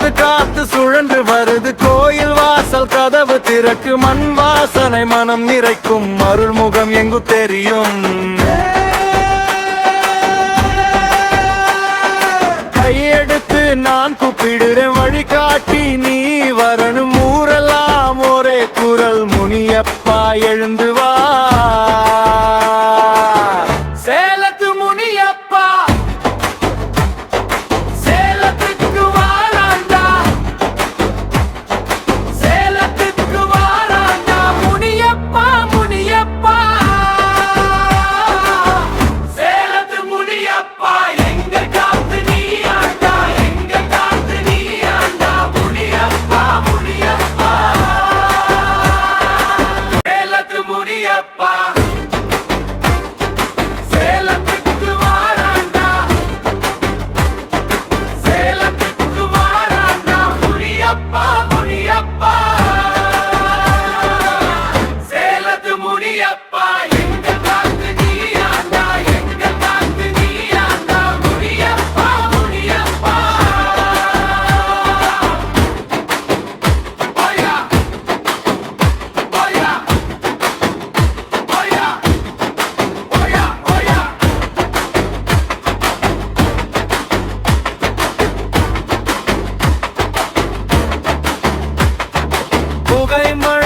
காத்து காத்து சுழன்று வருது கோயில் வாசல் கதவு திறக்கு மண் வாசனை மனம் நிறைக்கும் அருள்முகம் எங்கு தெரியும் கையெடுத்து நான் கூப்பிடுறேன் வழிகாட்டி நீ வரணும் ஊரெல்லாம் ஒரே குரல் முனியப்பா எழுந்து வா சேலத்து முனியப்பா சேலத்துக்கு வாராண்டா சேலத்துக்கு வாராண்டா முனியப்பா முனியப்பா சேலத்து முனியப்பா எங்க காத்து நீ ஆண்டா எங்க காத்து நீ ஆண்டா முனியப்பா முனியப்பா சேலத்து முனியப்பா சேலத்துக்கு வாராண்டா சேலத்துக்கு வாராண்டா முனியப்பா முனியப்பா சேலத்து முனியப்பா எங்க காத்து நீ ஆண்டா எங்க காத்து நீ ஆண்டா முனியப்பா முனியப்பா ஓயா ஓயா ஓயா ஓயா ஓயா புகை மழை